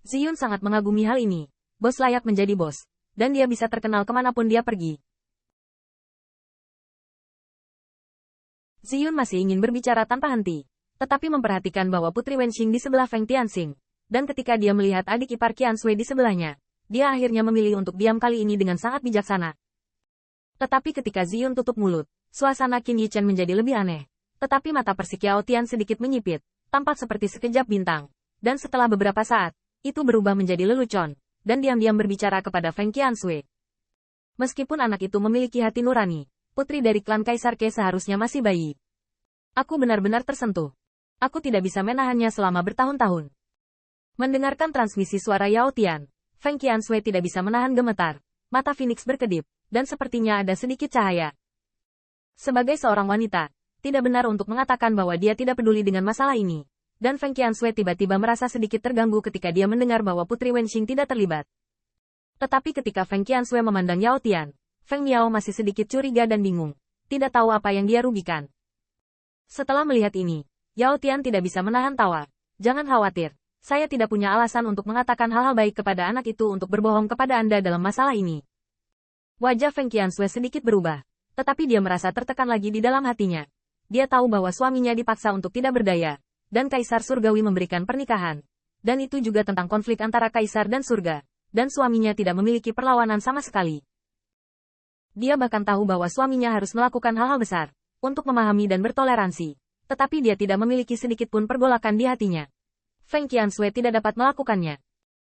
Ziyun sangat mengagumi hal ini. Bos layak menjadi bos. Dan dia bisa terkenal kemanapun dia pergi. Ziyun masih ingin berbicara tanpa henti. Tetapi memperhatikan bahwa Putri Wenxing di sebelah Feng Tianxing. Dan ketika dia melihat adik ipar Qian Sui di sebelahnya, dia akhirnya memilih untuk diam kali ini dengan sangat bijaksana. Tetapi ketika Ziyun tutup mulut, suasana Qin Yichen menjadi lebih aneh. Tetapi mata persik Yao Tian sedikit menyipit, tampak seperti sekejap bintang. Dan setelah beberapa saat, itu berubah menjadi lelucon, dan diam-diam berbicara kepada Feng Qian Sui. Meskipun anak itu memiliki hati nurani, putri dari klan Kaisar Ke seharusnya masih bayi. Aku benar-benar tersentuh. Aku tidak bisa menahannya selama bertahun-tahun. Mendengarkan transmisi suara Yao Tian, Feng Qian Sui tidak bisa menahan gemetar. Mata Phoenix berkedip, dan sepertinya ada sedikit cahaya. Sebagai seorang wanita, tidak benar untuk mengatakan bahwa dia tidak peduli dengan masalah ini. Dan Feng Qian Sui tiba-tiba merasa sedikit terganggu ketika dia mendengar bahwa Putri Wenxing tidak terlibat. Tetapi ketika Feng Qian Sui memandang Yao Tian, Feng Miao masih sedikit curiga dan bingung. Tidak tahu apa yang dia rugikan. Setelah melihat ini, Yao Tian tidak bisa menahan tawa. Jangan khawatir. Saya tidak punya alasan untuk mengatakan hal-hal baik kepada anak itu untuk berbohong kepada Anda dalam masalah ini. Wajah Feng Qian Sui sedikit berubah, tetapi dia merasa tertekan lagi di dalam hatinya. Dia tahu bahwa suaminya dipaksa untuk tidak berdaya, dan Kaisar Surgawi memberikan pernikahan. Dan itu juga tentang konflik antara Kaisar dan Surga, dan suaminya tidak memiliki perlawanan sama sekali. Dia bahkan tahu bahwa suaminya harus melakukan hal-hal besar, untuk memahami dan bertoleransi, tetapi dia tidak memiliki sedikit pun pergolakan di hatinya. Feng Qian Sui tidak dapat melakukannya.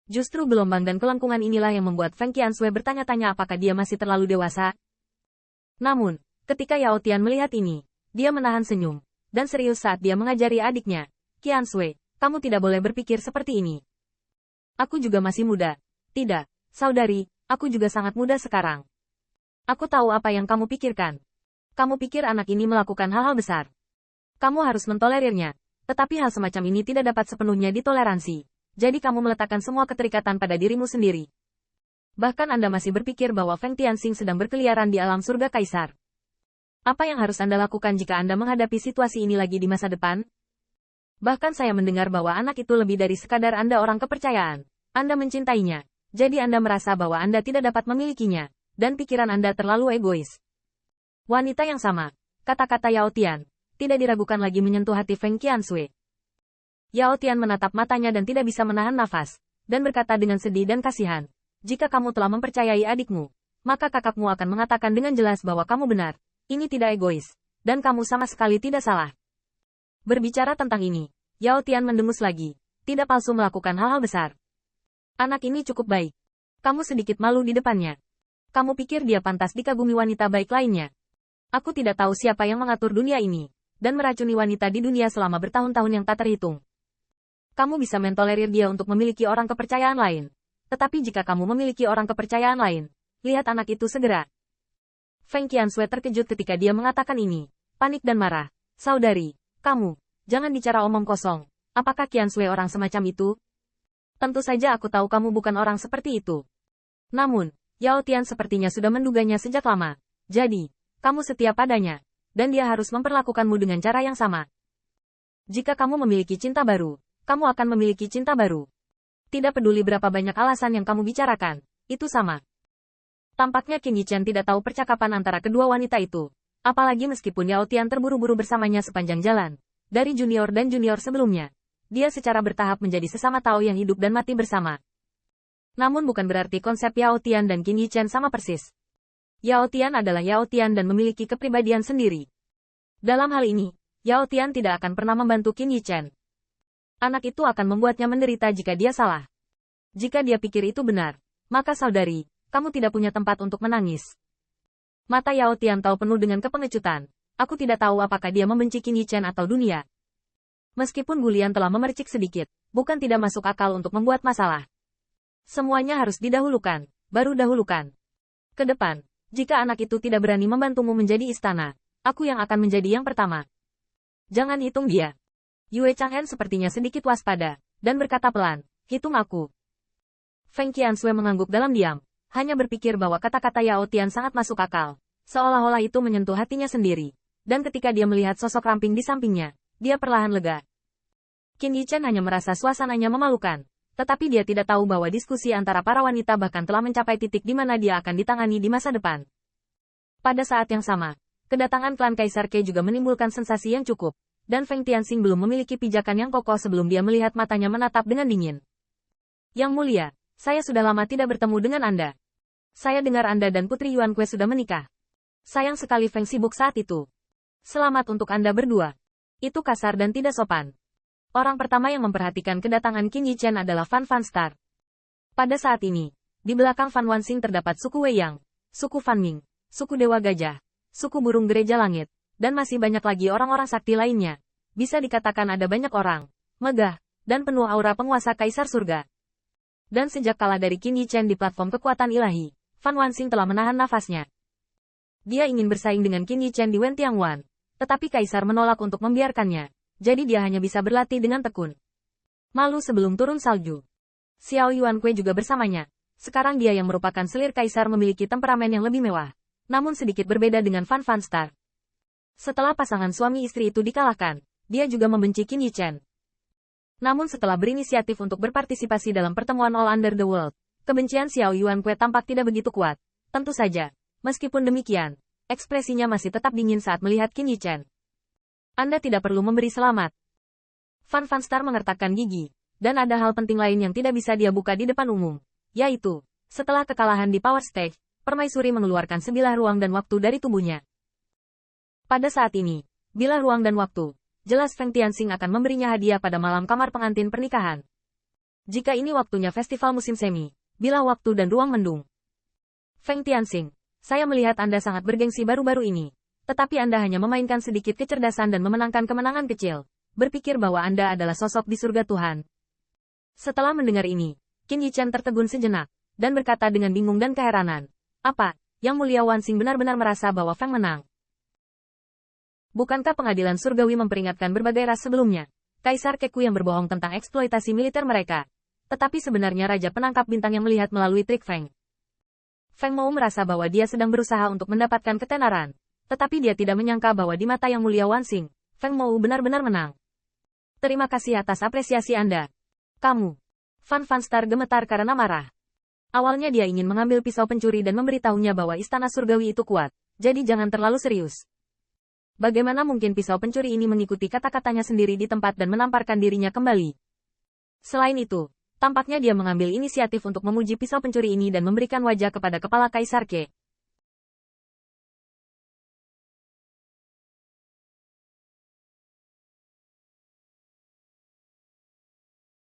Justru gelombang dan kelengkungan inilah yang membuat Feng Qian Sui bertanya-tanya apakah dia masih terlalu dewasa. Namun, ketika Yao Tian melihat ini, dia menahan senyum, dan serius saat dia mengajari adiknya. Qian Sui, kamu tidak boleh berpikir seperti ini. Aku juga masih muda. Tidak, saudari, aku juga sangat muda sekarang. Aku tahu apa yang kamu pikirkan. Kamu pikir anak ini melakukan hal-hal besar. Kamu harus mentolerirnya. Tetapi hal semacam ini tidak dapat sepenuhnya ditoleransi. Jadi kamu meletakkan semua keterikatan pada dirimu sendiri. Bahkan Anda masih berpikir bahwa Feng Tianxing sedang berkeliaran di alam surga Kaisar. Apa yang harus Anda lakukan jika Anda menghadapi situasi ini lagi di masa depan? Bahkan saya mendengar bahwa anak itu lebih dari sekadar Anda orang kepercayaan. Anda mencintainya. Jadi Anda merasa bahwa Anda tidak dapat memilikinya. Dan pikiran Anda terlalu egois. Wanita yang sama. Kata-kata Yao Tian. Tidak diragukan lagi menyentuh hati Feng Qian Sui. Yao Tian menatap matanya dan tidak bisa menahan nafas, dan berkata dengan sedih dan kasihan, jika kamu telah mempercayai adikmu, maka kakakmu akan mengatakan dengan jelas bahwa kamu benar, ini tidak egois, dan kamu sama sekali tidak salah. Berbicara tentang ini, Yao Tian mendengus lagi, tidak palsu melakukan hal-hal besar. Anak ini cukup baik. Kamu sedikit malu di depannya. Kamu pikir dia pantas dikagumi wanita baik lainnya. Aku tidak tahu siapa yang mengatur dunia ini dan meracuni wanita di dunia selama bertahun-tahun yang tak terhitung. Kamu bisa mentolerir dia untuk memiliki orang kepercayaan lain. Tetapi jika kamu memiliki orang kepercayaan lain, lihat anak itu segera. Feng Qian Sui terkejut ketika dia mengatakan ini, panik dan marah. Saudari, kamu, jangan bicara omong kosong. Apakah Qian Sui orang semacam itu? Tentu saja aku tahu kamu bukan orang seperti itu. Namun, Yao Tian sepertinya sudah menduganya sejak lama. Jadi, kamu setia padanya. Dan dia harus memperlakukanmu dengan cara yang sama. Jika kamu memiliki cinta baru, kamu akan memiliki cinta baru. Tidak peduli berapa banyak alasan yang kamu bicarakan, itu sama. Tampaknya Qin Yichen tidak tahu percakapan antara kedua wanita itu. Apalagi meskipun Yao Tian terburu-buru bersamanya sepanjang jalan. Dari junior dan junior sebelumnya. Dia secara bertahap menjadi sesama Tao yang hidup dan mati bersama. Namun bukan berarti konsep Yao Tian dan Qin Yichen sama persis. Yao Tian adalah Yao Tian dan memiliki kepribadian sendiri. Dalam hal ini, Yao Tian tidak akan pernah membantu Qin Yichen. Anak itu akan membuatnya menderita jika dia salah. Jika dia pikir itu benar, maka saudari, kamu tidak punya tempat untuk menangis. Mata Yao Tian tahu penuh dengan kepengecutan. Aku tidak tahu apakah dia membenci Qin Yichen atau dunia. Meskipun Gulian telah memercik sedikit, bukan tidak masuk akal untuk membuat masalah. Semuanya harus didahulukan, baru dahulukan. Ke depan. Jika anak itu tidak berani membantumu menjadi istana, aku yang akan menjadi yang pertama. Jangan hitung dia. Yue Chang'en sepertinya sedikit waspada, dan berkata pelan, hitung aku. Feng Qian Sui mengangguk dalam diam, hanya berpikir bahwa kata-kata Yao Tian sangat masuk akal, seolah-olah itu menyentuh hatinya sendiri. Dan ketika dia melihat sosok ramping di sampingnya, dia perlahan lega. Qin Yichen hanya merasa suasananya memalukan, Tetapi dia tidak tahu bahwa diskusi antara para wanita bahkan telah mencapai titik di mana dia akan ditangani di masa depan. Pada saat yang sama, kedatangan klan Kaisar Ke juga menimbulkan sensasi yang cukup, dan Feng Tianxing belum memiliki pijakan yang kokoh sebelum dia melihat matanya menatap dengan dingin. Yang mulia, saya sudah lama tidak bertemu dengan Anda. Saya dengar Anda dan Putri Yuan Kue sudah menikah. Sayang sekali Feng sibuk saat itu. Selamat untuk Anda berdua. Itu kasar dan tidak sopan. Orang pertama yang memperhatikan kedatangan Qin Yichen adalah Fan Fanstar. Pada saat ini, di belakang Fan Wanxing terdapat suku Wei Yang, suku Fan Ming, suku Dewa Gajah, suku Burung Gereja Langit, dan masih banyak lagi orang-orang sakti lainnya. Bisa dikatakan ada banyak orang, megah, dan penuh aura penguasa Kaisar Surga. Dan sejak kalah dari Qin Yichen di platform kekuatan ilahi, Fan Wanxing telah menahan nafasnya. Dia ingin bersaing dengan Qin Yichen di Wen Tiangwan, tetapi Kaisar menolak untuk membiarkannya. Jadi dia hanya bisa berlatih dengan tekun. Malu sebelum turun salju. Xiao Yuan Kue juga bersamanya. Sekarang dia yang merupakan selir Kaisar memiliki temperamen yang lebih mewah, namun sedikit berbeda dengan Fan Fanstar. Setelah pasangan suami istri itu dikalahkan, dia juga membenci Qin Yichen. Namun setelah berinisiatif untuk berpartisipasi dalam pertemuan All Under the World, kebencian Xiao Yuan Kue tampak tidak begitu kuat. Tentu saja, meskipun demikian, ekspresinya masih tetap dingin saat melihat Qin Yichen. Anda tidak perlu memberi selamat. Fan Fanstar mengertakkan gigi, dan ada hal penting lain yang tidak bisa dia buka di depan umum, yaitu, setelah kekalahan di Power Stage, Permaisuri mengeluarkan sebilah ruang dan waktu dari tubuhnya. Pada saat ini, bila ruang dan waktu, jelas Feng Tianxing akan memberinya hadiah pada malam kamar pengantin pernikahan. Jika ini waktunya festival musim semi, bila waktu dan ruang mendung. Feng Tianxing, saya melihat Anda sangat bergengsi baru-baru ini. Tetapi Anda hanya memainkan sedikit kecerdasan dan memenangkan kemenangan kecil. Berpikir bahwa Anda adalah sosok di surga Tuhan. Setelah mendengar ini, Qin Yichen tertegun sejenak, dan berkata dengan bingung dan keheranan. Apa, Yang Mulia Wanxing benar-benar merasa bahwa Feng menang? Bukankah pengadilan surgawi memperingatkan berbagai ras sebelumnya? Kaisar Keku yang berbohong tentang eksploitasi militer mereka. Tetapi sebenarnya Raja Penangkap Bintang yang melihat melalui trik Feng. Feng Mou merasa bahwa dia sedang berusaha untuk mendapatkan ketenaran. Tetapi dia tidak menyangka bahwa di mata Yang Mulia Wanxing, Feng Mou benar-benar menang. Terima kasih atas apresiasi Anda. Kamu. Fan Fanstar gemetar karena marah. Awalnya dia ingin mengambil pisau pencuri dan memberitahunya bahwa istana surgawi itu kuat, jadi jangan terlalu serius. Bagaimana mungkin pisau pencuri ini mengikuti kata-katanya sendiri di tempat dan menamparkan dirinya kembali? Selain itu, tampaknya dia mengambil inisiatif untuk memuji pisau pencuri ini dan memberikan wajah kepada kepala Kaisar Ke.